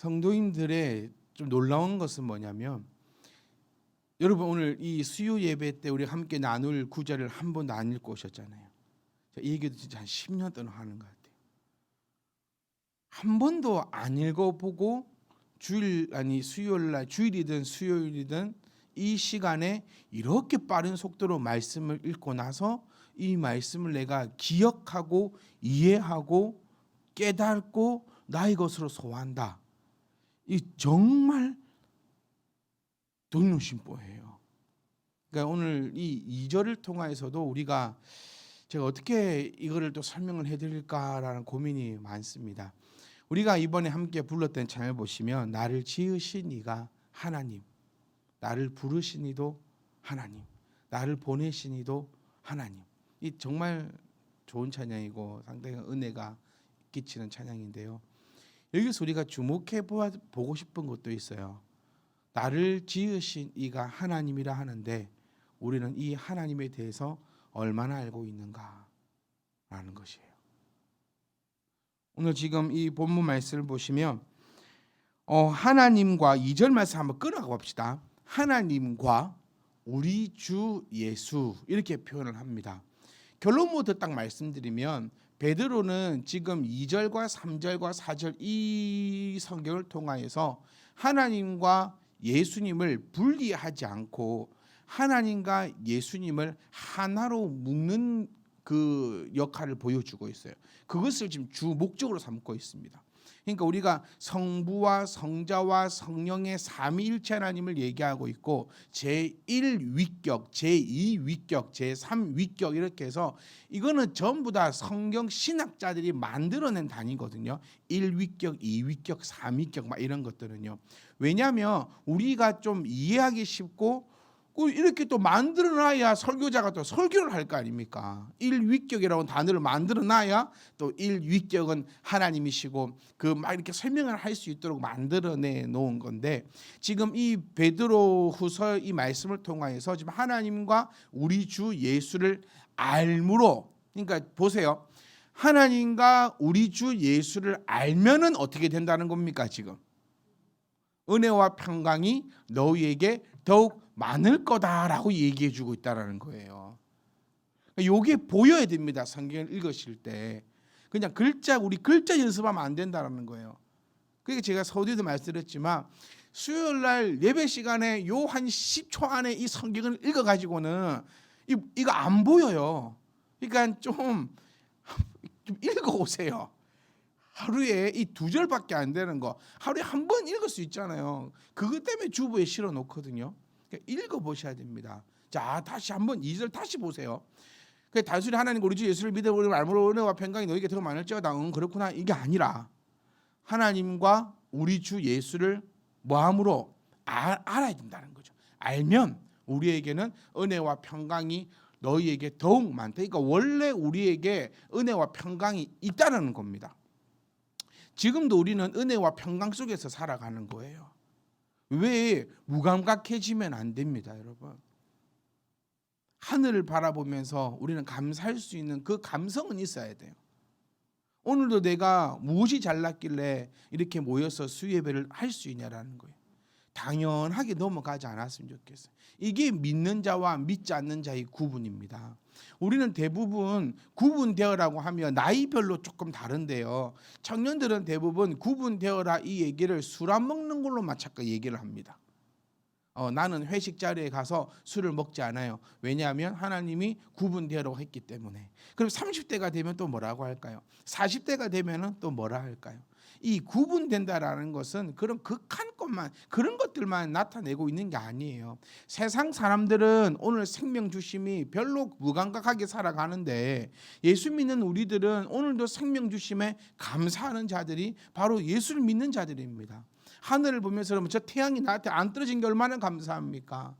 성도님들의 좀 놀라운 것은 뭐냐면, 여러분 오늘 이 수요 예배 때 우리 함께 나눌 구절을 한 번도 안 읽고 오셨잖아요. 이 얘기도 진짜 한 10년 동안 하는 것 같아요. 한 번도 안 읽어보고 수요일 날, 주일이든 수요일이든 이 시간에 이렇게 빠른 속도로 말씀을 읽고 나서 이 말씀을 내가 기억하고 이해하고 깨닫고 나의 것으로 소화한다. 이 정말 돌노심보예요. 그러니까 오늘 이 2절을 통해서도 우리가 제가 어떻게 이거를 또 설명을 해드릴까라는 고민이 많습니다. 우리가 이번에 함께 불렀던 찬양을 보시면 나를 지으신 이가 하나님, 나를 부르신 이도 하나님, 나를 보내신 이도 하나님. 이 정말 좋은 찬양이고 상당히 은혜가 끼치는 찬양인데요. 여기서 우리가 주목해 보고 싶은 것도 있어요. 나를 지으신 이가 하나님이라 하는데 우리는 이 하나님에 대해서 얼마나 알고 있는가라는 것이에요. 오늘 지금 이 본문 말씀을 보시면 하나님과 2절 말씀 한번 끌어가 봅시다. 하나님과 우리 주 예수 이렇게 표현을 합니다. 결론부터 딱 말씀드리면 베드로는 지금 2절과 3절과 4절 이 성경을 통하여서 하나님과 예수님을 분리하지 않고 하나님과 예수님을 하나로 묶는 그 역할을 보여주고 있어요. 그것을 지금 주 목적으로 삼고 있습니다. 그러니까 우리가 성부와 성자와 성령의 삼위일체 하나님을 얘기하고 있고 제1위격, 제2위격, 제3위격 이렇게 해서 이거는 전부 다 성경 신학자들이 만들어낸 단위거든요. 1위격, 2위격, 3위격 막 이런 것들은요. 왜냐하면 우리가 좀 이해하기 쉽고 이렇게 또 만들어놔야 설교자가 또 설교를 할 거 아닙니까? 1위격이라는 단어를 만들어놔야 또 1위격은 하나님이시고 그 막 이렇게 설명을 할 수 있도록 만들어내 놓은 건데 지금 이 베드로후서 이 말씀을 통하여서 지금 하나님과 우리 주 예수를 알므로, 그러니까 보세요. 하나님과 우리 주 예수를 알면은 어떻게 된다는 겁니까? 지금 은혜와 평강이 너희에게 더욱 많을 거다라고 얘기해 주고 있다라는 거예요. 이게 보여야 됩니다. 성경을 읽으실 때 그냥 우리 글자 연습하면 안 된다라는 거예요. 그러니까 제가 서두에도 말씀드렸지만 수요일 날 예배 시간에 요 한 10초 안에 이 성경을 읽어 가지고는 이거 안 보여요. 그러니까 좀 읽어 오세요. 하루에 이 2절밖에 안 되는 거 하루에 한 번 읽을 수 있잖아요. 그것 때문에 주부에 실어 놓거든요. 읽어 보셔야 됩니다. 자, 다시 한번 2절 다시 보세요. 단순히 하나님 우리 주 예수를 믿어 우리 알므로 은혜와 평강이 너에게 더 많을지어다. 그렇구나. 이게 아니라 하나님과 우리 주 예수를 뭐함으로 알아야 된다는 거죠. 알면 우리에게는 은혜와 평강이 너희에게 더욱 많다. 그러니까 원래 우리에게 은혜와 평강이 있다는 겁니다. 지금도 우리는 은혜와 평강 속에서 살아가는 거예요. 왜 무감각해지면 안 됩니다, 여러분. 하늘을 바라보면서 우리는 감사할 수 있는 그 감성은 있어야 돼요. 오늘도 내가 무엇이 잘났길래 이렇게 모여서 수예배를 할 수 있냐라는 거예요. 당연하게 넘어가지 않았으면 좋겠어요. 이게 믿는 자와 믿지 않는 자의 구분입니다. 우리는 대부분 구분되어라고 하면 나이별로 조금 다른데요. 청년들은 대부분 구분되어라 이 얘기를 술 안 먹는 걸로만 자꾸 얘기를 합니다. 나는 회식 자리에 가서 술을 먹지 않아요. 왜냐하면 하나님이 구분되어라고 했기 때문에. 그럼 30대가 되면 또 뭐라고 할까요? 40대가 되면 또 뭐라 할까요? 이 구분된다라는 것은 그런 극한 것만 그런 것들만 나타내고 있는 게 아니에요. 세상 사람들은 오늘 생명 주심이 별로 무감각하게 살아가는데 예수 믿는 우리들은 오늘도 생명 주심에 감사하는 자들이 바로 예수를 믿는 자들입니다. 하늘을 보면서 저 태양이 나한테 안 떨어진 게 얼마나 감사합니까?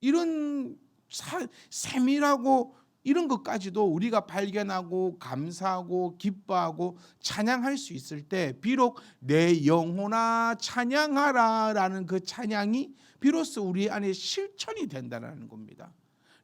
이런 세밀하고 이런 것까지도 우리가 발견하고 감사하고 기뻐하고 찬양할 수 있을 때 비록 내 영혼아 찬양하라 라는 그 찬양이 비로소 우리 안에 실천이 된다는 겁니다.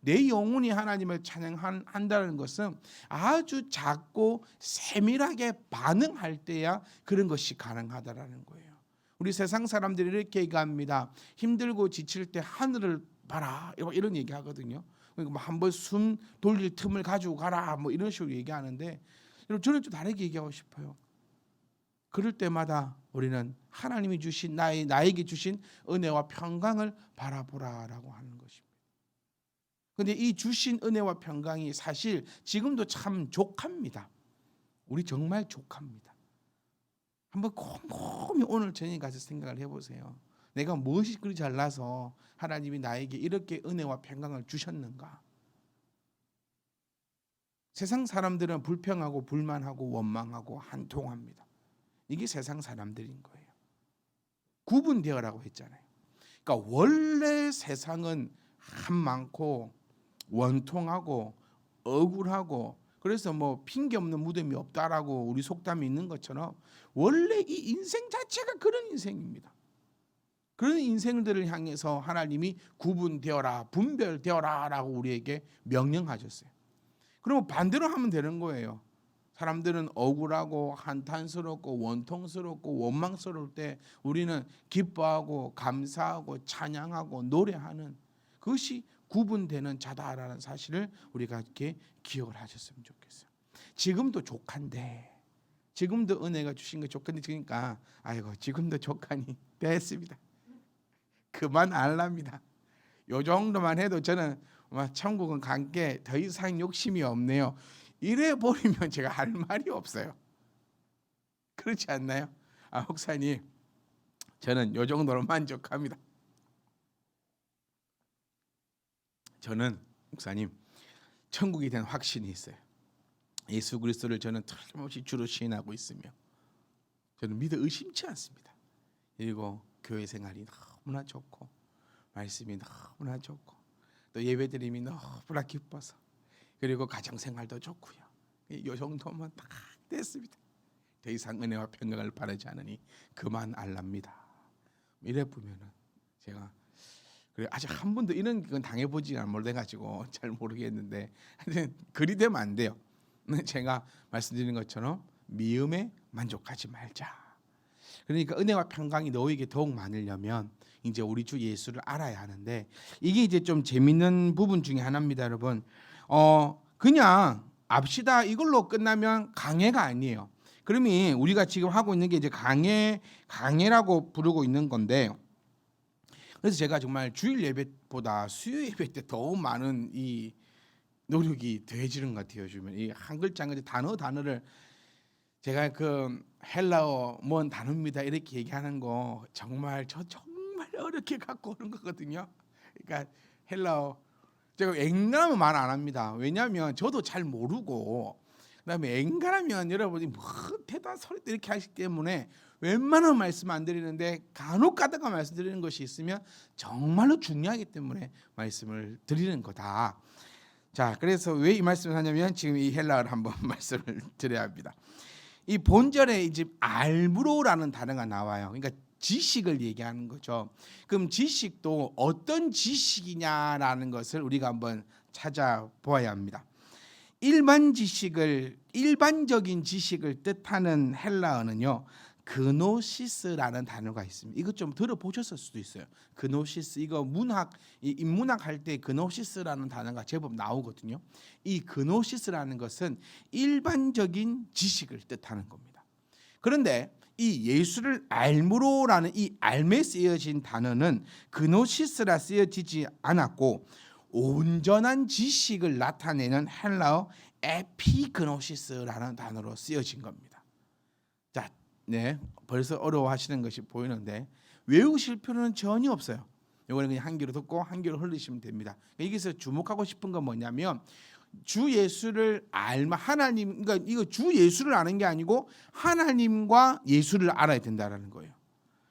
내 영혼이 하나님을 찬양한다는 것은 아주 작고 세밀하게 반응할 때야 그런 것이 가능하다라는 거예요. 우리 세상 사람들이 이렇게 얘기합니다. 힘들고 지칠 때 하늘을 봐라, 이런 얘기하거든요. 한번 숨 돌릴 틈을 가지고 가라, 이런 식으로 얘기하는데, 저는 좀 다르게 얘기하고 싶어요. 그럴 때마다 우리는 하나님이 주신 나에게 주신 은혜와 평강을 바라보라라고 하는 것입니다. 그런데 이 주신 은혜와 평강이 사실 지금도 참 족합니다. 우리 정말 족합니다. 한번 곰곰이 오늘 저녁에 가서 생각을 해보세요. 내가 무엇이 그리 잘나서 하나님이 나에게 이렇게 은혜와 평강을 주셨는가? 세상 사람들은 불평하고 불만하고 원망하고 한통합니다. 이게 세상 사람들인 거예요. 구분되어라고 했잖아요. 그러니까 원래 세상은 한많고 원통하고 억울하고, 그래서 핑계 없는 무덤이 없다라고 우리 속담이 있는 것처럼 원래 이 인생 자체가 그런 인생입니다. 그런 인생들을 향해서 하나님이 구분되어라, 분별되어라라고 우리에게 명령하셨어요. 그러면 반대로 하면 되는 거예요. 사람들은 억울하고 한탄스럽고 원통스럽고 원망스러울 때 우리는 기뻐하고 감사하고 찬양하고 노래하는, 그것이 구분되는 자다라는 사실을 우리가 이렇게 기억을 하셨으면 좋겠어요. 지금도 족한데, 지금도 은혜가 주신 거 족한데, 그러니까 아이고 지금도 족하니 됐습니다. 그만 알랍니다. 요 정도만 해도 저는 천국은 간 게 더 이상 욕심이 없네요. 이래 버리면 제가 할 말이 없어요. 그렇지 않나요? 목사님, 저는 요 정도로 만족합니다. 저는 목사님 천국에 대한 확신이 있어요. 예수 그리스도를 저는 틀림없이 주로 시인하고 있으며 저는 믿어 의심치 않습니다. 그리고 교회 생활이 너무나 좋고 말씀이 너무나 좋고 또 예배드림이 너무나 기뻐서, 그리고 가정생활도 좋고요. 이 정도면 다 됐습니다. 더 이상 은혜와 평강을 바라지 않으니 그만 알랍니다. 이래 보면은 제가 아직 한 번도 이런 건 당해보지 못해가지고 잘 모르겠는데 하여튼 그리 되면 안 돼요. 제가 말씀드린 것처럼 미움에 만족하지 말자. 그러니까 은혜와 평강이 너에게 더욱 많으려면 이제 우리 주 예수를 알아야 하는데, 이게 이제 좀 재밌는 부분 중에 하나입니다, 여러분. 그냥 압시다 이걸로 끝나면 강해가 아니에요. 그러면 우리가 지금 하고 있는 게 이제 강해라고 부르고 있는 건데, 그래서 제가 정말 주일 예배보다 수요 예배 때 더 많은 이 노력이 더해지는 것 같아요. 요즘은 이 한 글자 한 글자 단어를 제가 그 헬라어 뭔 단어입니다 이렇게 얘기하는 거 정말 어렵게 갖고 오는 거거든요. 그러니까 헬라어 제가 앵간하면 말 안 합니다. 왜냐하면 저도 잘 모르고, 그다음에 앵간하면 여러분이 뭐 대단 소리 이렇게 하시기 때문에 웬만한 말씀 안 드리는데, 간혹 가다가 말씀드리는 것이 있으면 정말로 중요하기 때문에 말씀을 드리는 거다. 자, 그래서 왜 이 말씀을 하냐면 지금 이 헬라어를 한번 말씀을 드려야 합니다. 이 본절에 이제 알브로라는 단어가 나와요. 그러니까 지식을 얘기하는 거죠. 그럼 지식도 어떤 지식이냐라는 것을 우리가 한번 찾아보아야 합니다. 일반적인 지식을 뜻하는 헬라어는요, 그노시스라는 단어가 있습니다. 이거 좀 들어보셨을 수도 있어요. 그노시스, 이거 인문학 할 때 그노시스라는 단어가 제법 나오거든요. 이 그노시스라는 것은 일반적인 지식을 뜻하는 겁니다. 그런데 이 예수를 알므로라는 이 알매 쓰여진 단어는 그노시스라 쓰여지지 않았고, 온전한 지식을 나타내는 헬라어 에피그노시스라는 단어로 쓰여진 겁니다. 자, 네, 벌써 어려워하시는 것이 보이는데 외우실 필요는 전혀 없어요. 이거는 그냥 한 귀로 듣고 한 귀로 흘리시면 됩니다. 여기서 주목하고 싶은 건 뭐냐면, 주 예수를 하나님, 그러니까 이거 주 예수를 아는 게 아니고 하나님과 예수를 알아야 된다라는 거예요.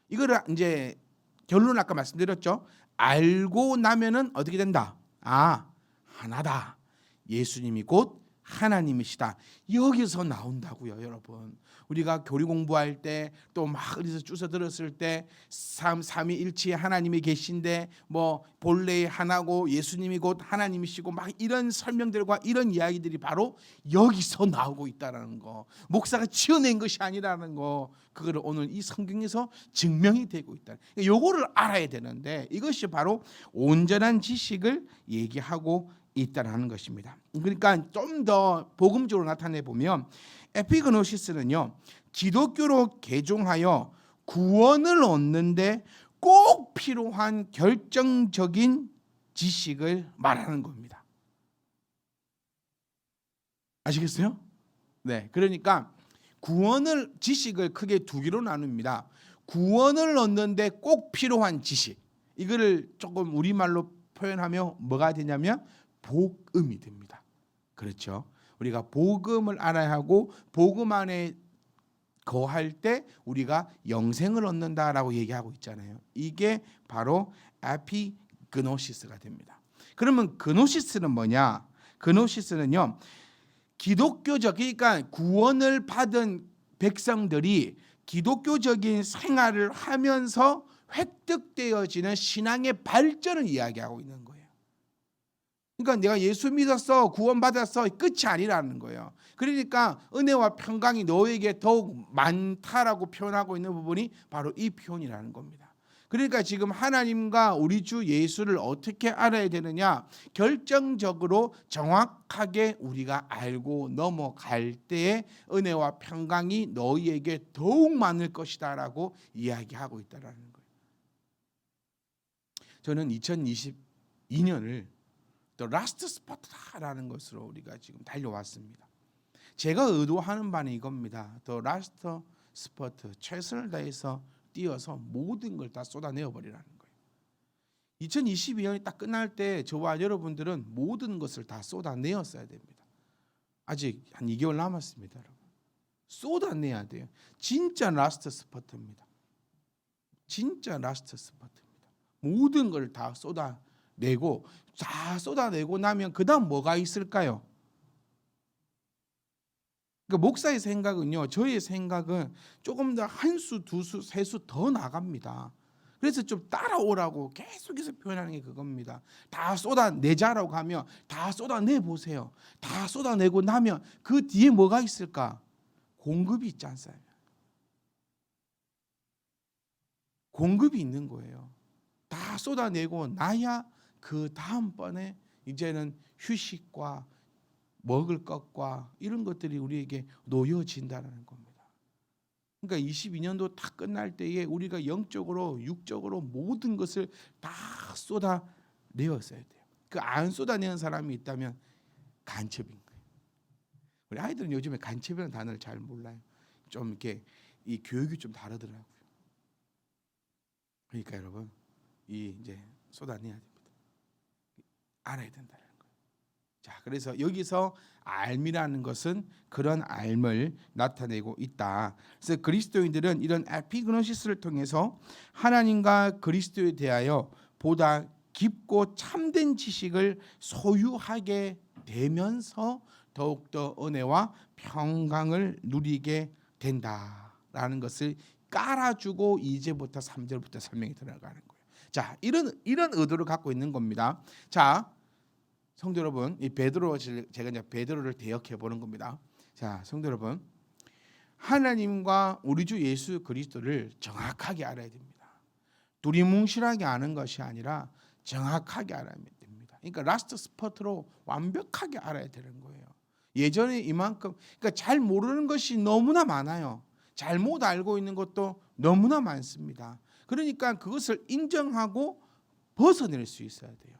이거를 이제 결론 아까 말씀드렸죠. 알고 나면은 어떻게 된다? 하나다. 예수님이 곧 하나님이시다. 여기서 나온다고요, 여러분. 우리가 교리 공부할 때 또 막 어디서 주워 들었을 때 삼위일체의 하나님이 계신데 뭐 본래 하나고 예수님이 곧 하나님이시고 막 이런 설명들과 이런 이야기들이 바로 여기서 나오고 있다라는 거. 목사가 지어낸 것이 아니라는 거. 그거를 오늘 이 성경에서 증명이 되고 있다. 요거를 알아야 되는데 이것이 바로 온전한 지식을 얘기하고 있다라는 것입니다. 그러니까 좀 더 복음적으로 나타내 보면 에피그노시스는요, 기독교로 개종하여 구원을 얻는데 꼭 필요한 결정적인 지식을 말하는 겁니다. 아시겠어요? 네, 그러니까 구원을 지식을 크게 두 개로 나눕니다. 구원을 얻는데 꼭 필요한 지식. 이거를 조금 우리말로 표현하면 뭐가 되냐면 복음이 됩니다. 그렇죠? 우리가 복음을 알아야 하고 복음 안에 거할 때 우리가 영생을 얻는다라고 얘기하고 있잖아요. 이게 바로 에피그노시스가 됩니다. 그러면 그노시스는 뭐냐? 그노시스는요, 기독교적, 그러니까 구원을 받은 백성들이 기독교적인 생활을 하면서 획득되어지는 신앙의 발전을 이야기하고 있는 거예요. 그러니까 내가 예수 믿었어, 구원받았어, 끝이 아니라는 거예요. 그러니까 은혜와 평강이 너에게 더욱 많다라고 표현하고 있는 부분이 바로 이 표현이라는 겁니다. 그러니까 지금 하나님과 우리 주 예수를 어떻게 알아야 되느냐, 결정적으로 정확하게 우리가 알고 넘어갈 때에 은혜와 평강이 너희에게 더욱 많을 것이다 라고 이야기하고 있다는 거예요. 저는 2022년을 The Last Spot라는 것으로 우리가 지금 달려왔습니다. 제가 의도하는 바는 이겁니다. The Last Spot, 최선을 다해서 뛰어서 모든 걸 다 쏟아내어 버리라는 거예요. 2022년이 딱 끝날 때 저와 여러분들은 모든 것을 다 쏟아내었어야 됩니다. 아직 한 2개월 남았습니다, 여러분. 쏟아내야 돼요. 진짜 라스트 스포트입니다. 진짜 라스트 스포트입니다. 모든 걸 다 쏟아내고 나면 그다음 뭐가 있을까요? 그러니까 목사의 생각은요, 저의 생각은 조금 더 한 수, 두 수, 세 수 더 나갑니다. 그래서 좀 따라오라고 계속해서 표현하는 게 그겁니다. 다 쏟아내자라고 하면 다 쏟아내 보세요. 다 쏟아내고 나면 그 뒤에 뭐가 있을까? 공급이 있지 않습니까? 공급이 있는 거예요. 다 쏟아내고 나야 그 다음번에 이제는 휴식과 먹을 것과 이런 것들이 우리에게 놓여진다는 겁니다. 그러니까 22년도 다 끝날 때에 우리가 영적으로 육적으로 모든 것을 다 쏟아내었어야 돼요. 그 안 쏟아내는 사람이 있다면 간첩인 거예요. 우리 아이들은 요즘에 간첩이라는 단어를 잘 몰라요. 좀 이렇게 이 교육이 좀 다르더라고요. 그러니까 여러분, 이제 쏟아내야 됩니다. 알아야 된다는 거예요. 자, 그래서 여기서 알미라는 것은 그런 알을 나타내고 있다. 그래서 그리스도인들은 이런 에피그노시스를 통해서 하나님과 그리스도에 대하여 보다 깊고 참된 지식을 소유하게 되면서 더욱더 은혜와 평강을 누리게 된다라는 것을 깔아주고 이제부터 3절부터 설명이 들어가는 거예요. 자, 이런 의도를 갖고 있는 겁니다. 자, 성도 여러분, 이 베드로, 제가 이제 베드로를 대역해 보는 겁니다. 자, 성도 여러분, 하나님과 우리 주 예수 그리스도를 정확하게 알아야 됩니다. 두리뭉실하게 아는 것이 아니라 정확하게 알아야 됩니다. 그러니까 라스트 스포트로 완벽하게 알아야 되는 거예요. 예전에 이만큼, 그러니까 잘 모르는 것이 너무나 많아요. 잘못 알고 있는 것도 너무나 많습니다. 그러니까 그것을 인정하고 벗어낼 수 있어야 돼요.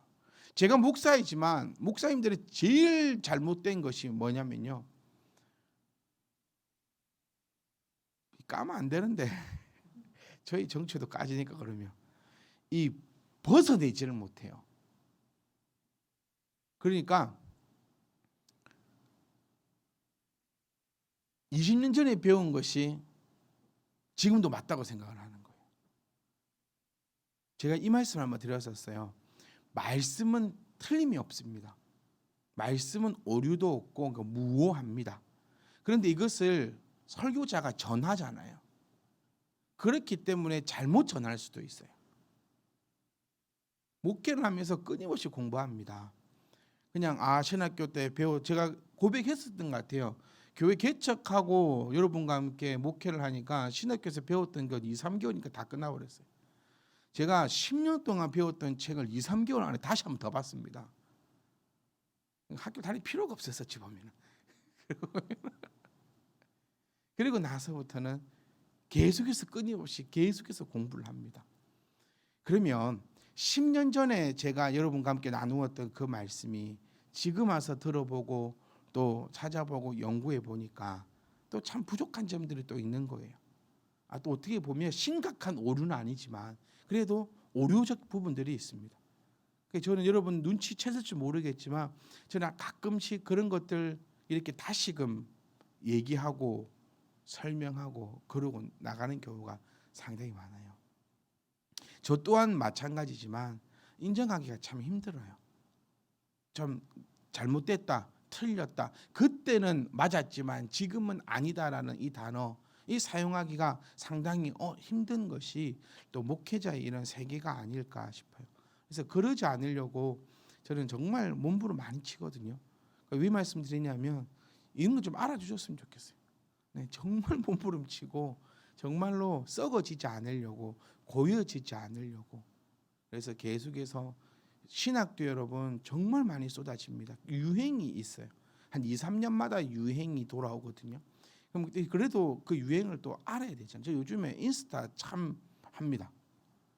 제가 목사이지만 목사님들이 제일 잘못된 것이 뭐냐면요, 까면 안 되는데 저희 정체도 까지니까 그러면 이 벗어내지를 못해요. 그러니까 20년 전에 배운 것이 지금도 맞다고 생각을 하는 거예요. 제가 이 말씀을 한번 드렸었어요. 말씀은 틀림이 없습니다. 말씀은 오류도 없고 무오합니다. 그런데 이것을 설교자가 전하잖아요. 그렇기 때문에 잘못 전할 수도 있어요. 목회를 하면서 끊임없이 공부합니다. 그냥 신학교 때 제가 고백했었던 것 같아요. 교회 개척하고 여러분과 함께 목회를 하니까 신학교에서 배웠던 것 2, 3개월이니까 다 끝나버렸어요. 제가 10년 동안 배웠던 책을 2, 3개월 안에 다시 한번 더 봤습니다. 학교 다닐 필요가 없었지 보면. 그리고 나서부터는 계속해서 끊임없이 계속해서 공부를 합니다. 그러면 10년 전에 제가 여러분과 함께 나누었던 그 말씀이 지금 와서 들어보고 또 찾아보고 연구해 보니까 또 참 부족한 점들이 또 있는 거예요. 또 어떻게 보면 심각한 오류는 아니지만 그래도 오류적 부분들이 있습니다. 저는 여러분 눈치챘을지 모르겠지만 저는 가끔씩 그런 것들 이렇게 다시금 얘기하고 설명하고 그러고 나가는 경우가 상당히 많아요. 저 또한 마찬가지지만 인정하기가 참 힘들어요. 좀 잘못됐다, 틀렸다. 그때는 맞았지만 지금은 아니다라는 이 단어, 이 사용하기가 상당히 힘든 것이 또 목회자의 이런 세계가 아닐까 싶어요. 그래서 그러지 않으려고 저는 정말 몸부림 많이 치거든요. 왜 말씀드리냐면 이런 거 좀 알아주셨으면 좋겠어요. 네, 정말 몸부림 치고 정말로 썩어지지 않으려고, 고여지지 않으려고. 그래서 계속해서 신학도 여러분 정말 많이 쏟아집니다. 유행이 있어요. 한 2, 3년마다 유행이 돌아오거든요. 그럼 그래도 그 유행을 또 알아야 되잖아요. 저 요즘에 인스타 참 합니다.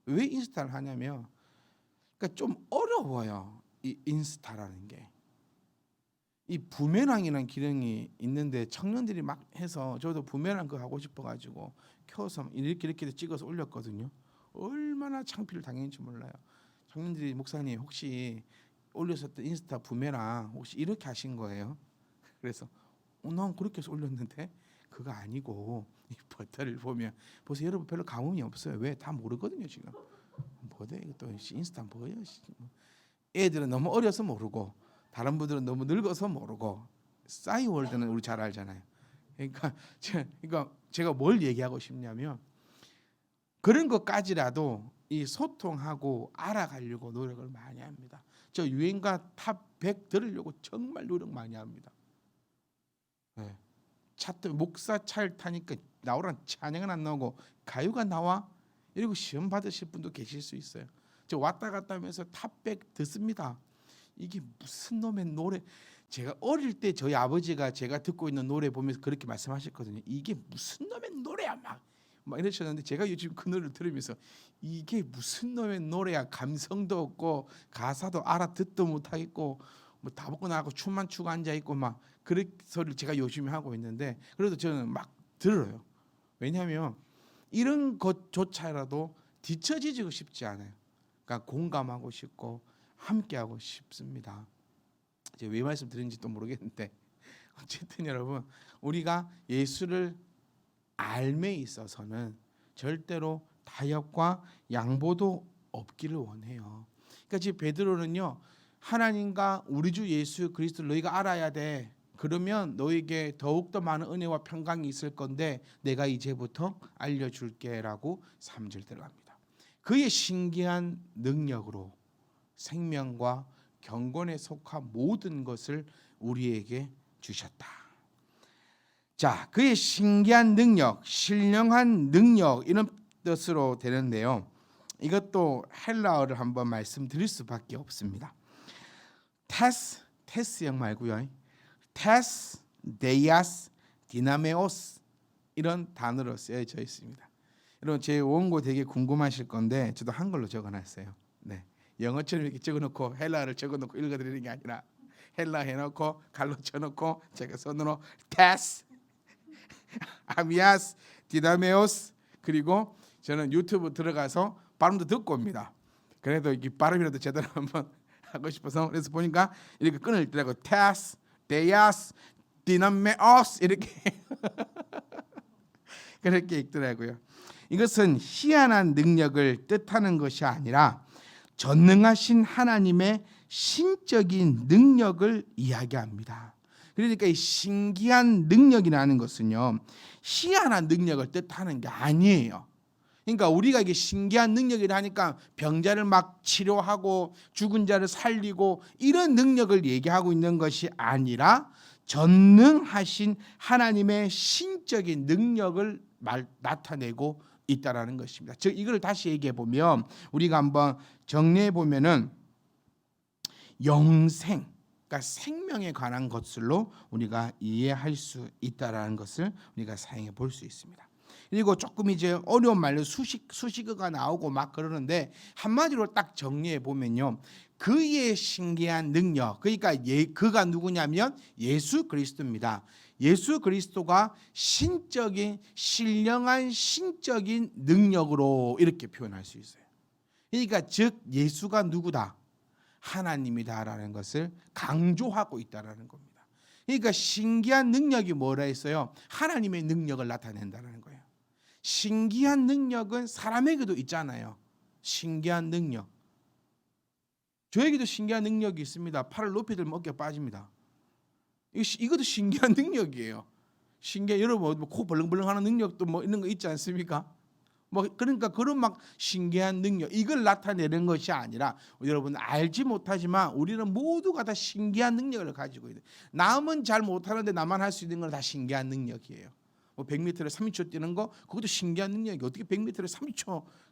왜 인스타를 하냐면 그러니까 좀 어려워요. 이 인스타라는 게. 이 부메랑이라는 기능이 있는데 청년들이 막 해서 저도 부메랑 그거 하고 싶어가지고 켜서 이렇게 찍어서 올렸거든요. 얼마나 창피를 당했는지 몰라요. 청년들이 목사님 혹시 올렸었던 인스타 부메랑 혹시 이렇게 하신 거예요? 그래서 난 그렇게 해서 올렸는데 그거 아니고 이 버터를 보면 보세요. 여러분 별로 감흥이 없어요. 왜? 다 모르거든요 지금. 뭐래 또 인스타 뭐예요? 애들은 너무 어려서 모르고 다른 분들은 너무 늙어서 모르고 싸이월드는 우리 잘 알잖아요. 그러니까 제가 뭘 얘기하고 싶냐면 그런 것까지라도 이 소통하고 알아가려고 노력을 많이 합니다. 저 유행가 탑 100 들으려고 정말 노력 많이 합니다. 네. 차트 목사 차를 타니까 나오란 찬양은 안 나오고 가요가 나와? 이러고 시험 받으실 분도 계실 수 있어요. 저 왔다 갔다 하면서 탑 100 듣습니다. 이게 무슨 놈의 노래? 제가 어릴 때 저희 아버지가 제가 듣고 있는 노래 보면서 그렇게 말씀하셨거든요. 이게 무슨 놈의 노래야 막 이러셨는데 제가 요즘 그 노래를 들으면서 이게 무슨 놈의 노래야? 감성도 없고 가사도 알아듣도 못하겠고 뭐 다 먹고 나가고 춤만 추고 앉아 있고 막 그런 소리를 제가 요즘에 하고 있는데 그래도 저는 막 들어요. 왜냐하면 이런 것조차라도 뒤처지고 싶지 않아요. 그러니까 공감하고 싶고 함께하고 싶습니다. 제가 왜 말씀드린지 또 모르겠는데 어쨌든 여러분 우리가 예수를 알매 있어서는 절대로 타협과 양보도 없기를 원해요. 그러니까 지금 베드로는요 하나님과 우리 주 예수 그리스도를 너희가 알아야 돼. 그러면 너에게 더욱더 많은 은혜와 평강이 있을 건데 내가 이제부터 알려줄게라고 3절 들어갑니다. 그의 신기한 능력으로 생명과 경건에 속한 모든 것을 우리에게 주셨다. 자, 그의 신기한 능력, 신령한 능력 이런 뜻으로 되는데요. 이것도 헬라어를 한번 말씀드릴 수밖에 없습니다. 테스형 말고요. 테스, 데이아스, 디나메오스 이런 단어로 쓰여져 있습니다. 여러분 제 원고 되게 궁금하실 건데 저도 한글로 적어놨어요. 네, 영어처럼 이렇게 적어놓고 헬라어를 적어놓고 읽어드리는 게 아니라 헬라 해놓고 갈로 쳐놓고 제가 손으로 테스, 아미아스, 디나메오스 그리고 저는 유튜브 들어가서 발음도 듣고 옵니다. 그래도 이 발음이라도 제대로 한번 하고 싶어서 그래서 보니까 이렇게 끊을 때라고 테스, 데이아스, 디나메오스 이렇게 그렇게 읽더라고요. 이것은 희한한 능력을 뜻하는 것이 아니라 전능하신 하나님의 신적인 능력을 이야기합니다. 그러니까 이 신기한 능력이라는 것은요, 희한한 능력을 뜻하는 게 아니에요. 그러니까 우리가 이게 신기한 능력이라 하니까 병자를 막 치료하고 죽은 자를 살리고 이런 능력을 얘기하고 있는 것이 아니라 전능하신 하나님의 신적인 능력을 나타내고 있다라는 것입니다. 즉 이걸 다시 얘기해 보면, 우리가 한번 정리해 보면은 영생, 그러니까 생명에 관한 것들로 우리가 이해할 수 있다라는 것을 우리가 사용해 볼 수 있습니다. 그리고 조금 이제 어려운 말로 수식어가 나오고 막 그러는데, 한마디로 딱 정리해 보면요, 그의 신기한 능력, 그러니까 그가 누구냐면 예수 그리스도입니다. 예수 그리스도가 신령한 신적인 능력으로 이렇게 표현할 수 있어요. 그러니까 즉 예수가 누구다? 하나님이다라는 것을 강조하고 있다라는 겁니다. 그러니까 신기한 능력이 뭐라 했어요? 하나님의 능력을 나타낸다는 거예요. 신기한 능력은 사람에게도 있잖아요. 신기한 능력. 저에게도 신기한 능력이 있습니다. 팔을 높이 들면 어깨가 빠집니다. 이것도 신기한 능력이에요. 여러분 코 벌렁벌렁하는 능력도 뭐 있는 거 있지 않습니까? 그러니까 그런 막 신기한 능력, 이걸 나타내는 것이 아니라, 여러분 알지 못하지만 우리는 모두가 다 신기한 능력을 가지고 있어요. 남은 잘 못하는데 나만 할 수 있는 건 다 신기한 능력이에요. 100m를 30초 뛰는 거, 그것도 신기한 능력이, 어떻게 100m를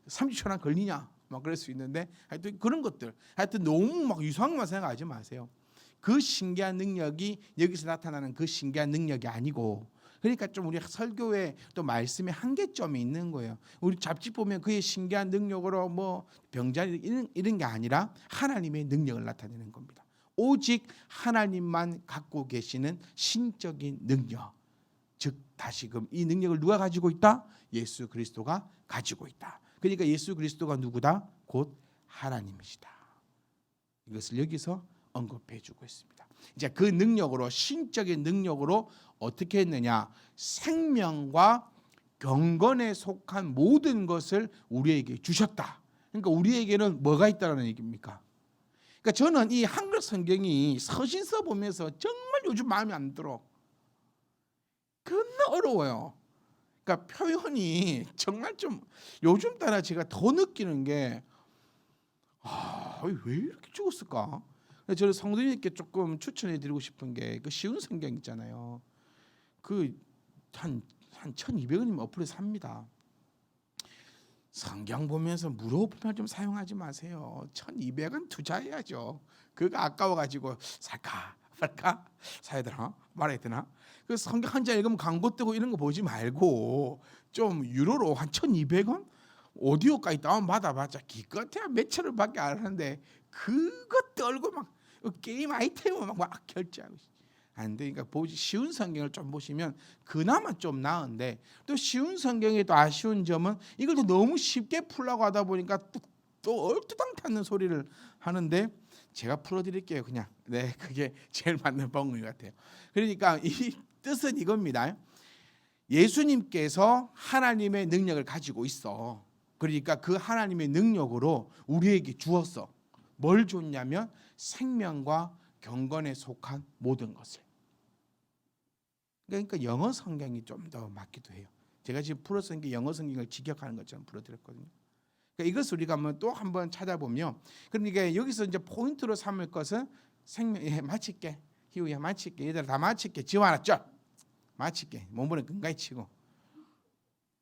30초나 걸리냐 막 그럴 수 있는데, 하여튼 그런 것들, 하여튼 너무 막 이상한 것만 생각하지 마세요. 그 신기한 능력이 여기서 나타나는 그 신기한 능력이 아니고, 그러니까 좀 우리 설교에 또 말씀에 한계점이 있는 거예요. 우리 잡지 보면 그의 신기한 능력으로 뭐 병자 이런 게 아니라 하나님의 능력을 나타내는 겁니다. 오직 하나님만 갖고 계시는 신적인 능력, 즉 다시금 이 능력을 누가 가지고 있다? 예수 그리스도가 가지고 있다. 그러니까 예수 그리스도가 누구다? 곧 하나님이시다. 이것을 여기서 언급해 주고 있습니다. 이제 그 능력으로, 신적인 능력으로 어떻게 했느냐? 생명과 경건에 속한 모든 것을 우리에게 주셨다. 그러니까 우리에게는 뭐가 있다는 얘기입니까? 그러니까 저는 이 한글 성경이 서신서 보면서 정말 요즘 마음에 안 들어. 겁나 어려워요. 그러니까 표현이 정말 좀 요즘 따라 제가 더 느끼는 게, 왜 이렇게 죽었을까? 저는 성도님께 조금 추천해드리고 싶은 게, 그 쉬운 성경 있잖아요. 그 한 1,200원이면 어플에서 삽니다. 성경 보면서 무료표만 좀 사용하지 마세요. 1,200원 투자해야죠. 그거 아까워가지고 살까 말까, 사야 되나 말아야 되나. 그 성경 한 장 읽으면 광고 뜨고 이런 거 보지 말고 좀 유료로 한 1,200원 오디오까지 다운 받아봤자 기껏해야 몇 천원밖에 안 하는데, 그거 떨고 막 게임 아이템을 막 결제하고 안 되니까, 보지 쉬운 성경을 좀 보시면 그나마 좀 나은데, 또 쉬운 성경의 또 아쉬운 점은 이걸 또 너무 쉽게 풀려고 하다 보니까 또 얼토당탄는 소리를 하는데, 제가 풀어드릴게요. 그냥 그게 제일 맞는 방법인 것 같아요. 그러니까 이 뜻은 이겁니다. 예수님께서 하나님의 능력을 가지고 있어. 그러니까 그 하나님의 능력으로 우리에게 주었어. 뭘 줬냐면 생명과 경건에 속한 모든 것을. 그러니까 영어 성경이 좀 더 맞기도 해요. 제가 지금 풀어쓴 게 영어 성경을 직역하는 것처럼 풀어드렸거든요. 그러니까 이것을 우리가 또 한번 찾아보면, 그러니까 여기서 이제 포인트로 삼을 것은 생명. 마칠게. 희우야 마칠게. 얘들아 다 마칠게. 지워 알았죠? 마칠게. 몸부는 건강히 치고.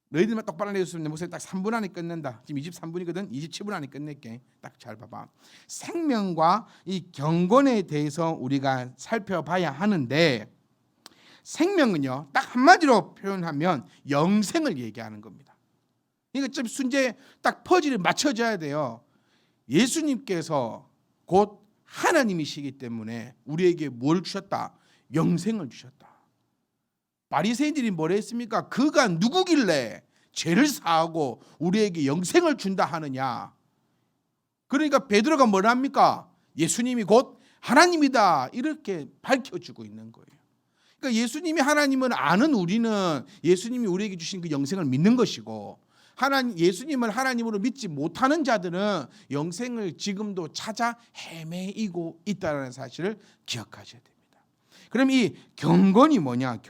너희들만 똑바로 내줬으면 목소리 딱 3분 안에 끝낸다. 지금 23분이거든. 27분 안에 끝낼게. 딱 잘 봐봐. 생명과 이 경건에 대해서 우리가 살펴봐야 하는데, 생명은요, 딱 한마디로 표현하면 영생을 얘기하는 겁니다. 그러니까 좀 순제 딱 퍼즐이 맞춰져야 돼요. 예수님께서 곧 하나님이시기 때문에 우리에게 뭘 주셨다? 영생을 주셨다. 바리새인들이 뭐라 했습니까? 그가 누구길래 죄를 사하고 우리에게 영생을 준다 하느냐. 그러니까 베드로가 뭐라 합니까? 예수님이 곧 하나님이다, 이렇게 밝혀주고 있는 거예요. 그러니까 예수님이 하나님을 아는 우리는 예수님이 우리에게 주신 그 영생을 믿는 것이고, 예수님을 하나님으로 믿지 못하는 자들은 영생을 지금도 찾아 헤매이고 있다는 사실을 기억하셔야 됩니다. 그럼 이 경건이 뭐냐?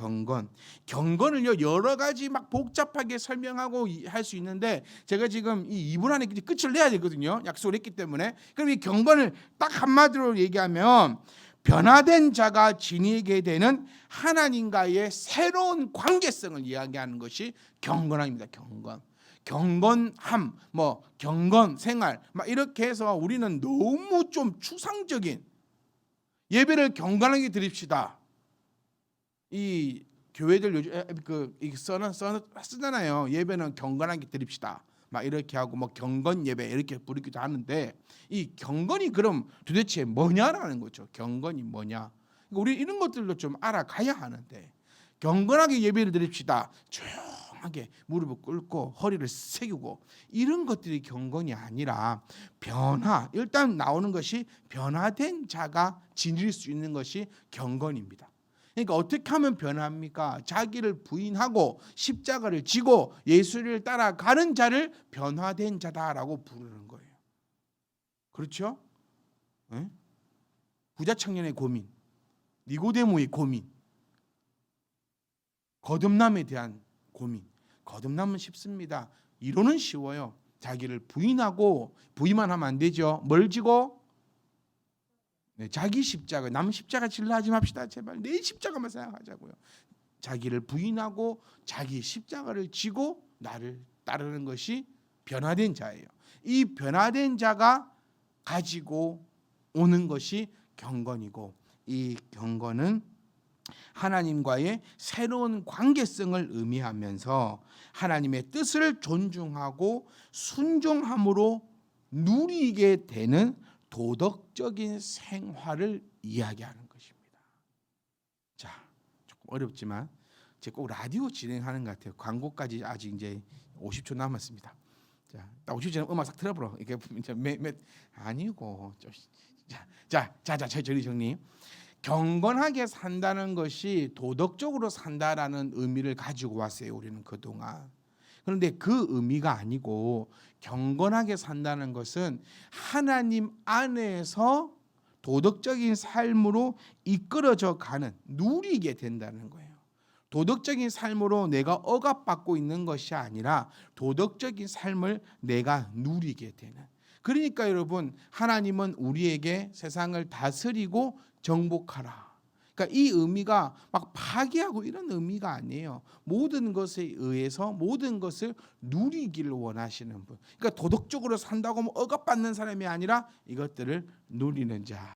경건을요 여러 가지 막 복잡하게 설명하고 할 수 있는데 제가 지금 이 2분 안에 끝을 내야 되거든요. 약속을 했기 때문에. 그럼 이 경건을 딱 한마디로 얘기하면 변화된 자가 지니게 되는 하나님과의 새로운 관계성을 이야기하는 것이 경건함입니다. 경건함, 경건 생활, 막 이렇게 해서 우리는 너무 좀 추상적인 예배를 경건하게 드립시다. 이 교회들 요즘 쓰잖아요. 예배는 경건하게 드립시다. 막 이렇게 하고 경건 예배 이렇게 부르기도 하는데 이 경건이 그럼 도대체 뭐냐라는 거죠. 경건이 뭐냐? 우리 이런 것들도 좀 알아가야 하는데 경건하게 예배를 드립시다. 조용하게 무릎을 꿇고 허리를 숙이고 이런 것들이 경건이 아니라 일단 나오는 것이 변화된 자가 지닐 수 있는 것이 경건입니다. 그러니까 어떻게 하면 변합니까? 자기를 부인하고 십자가를 지고 예수를 따라가는 자를 변화된 자다라고 부르는 거예요. 그렇죠? 네? 부자 청년의 고민, 니고데모의 고민, 거듭남에 대한 고민. 거듭남은 쉽습니다. 이론은 쉬워요. 자기를 부인만 하면 안 되죠. 뭘 지고? 자기 십자가, 남 십자가 질러 하지 맙시다. 제발 내 십자가만 생각하자고요. 자기를 부인하고 자기 십자가를 지고 나를 따르는 것이 변화된 자예요. 이 변화된 자가 가지고 오는 것이 경건이고 이 경건은 하나님과의 새로운 관계성을 의미하면서 하나님의 뜻을 존중하고 순종함으로 누리게 되는 도덕적인 생활을 이야기하는 것입니다. 자, 조금 어렵지만 제가 꼭 라디오 진행하는 것 같아요. 광고까지 아직 이제 50초 남았습니다. 자, 딱 50초 전에 음악 싹 틀어버려. 이게 아니고 자, 저리 정리. 경건하게 산다는 것이 도덕적으로 산다라는 의미를 가지고 왔어요. 우리는 그동안. 그런데 그 의미가 아니고 경건하게 산다는 것은 하나님 안에서 도덕적인 삶으로 이끌어져 가는, 누리게 된다는 거예요. 도덕적인 삶으로 내가 억압받고 있는 것이 아니라 도덕적인 삶을 내가 누리게 되는. 그러니까 여러분, 하나님은 우리에게 세상을 다스리고 정복하라. 그러니까 이 의미가 막 파괴하고 이런 의미가 아니에요. 모든 것에 의해서 모든 것을 누리기를 원하시는 분. 그러니까 도덕적으로 산다고 억압받는 사람이 아니라 이것들을 누리는 자.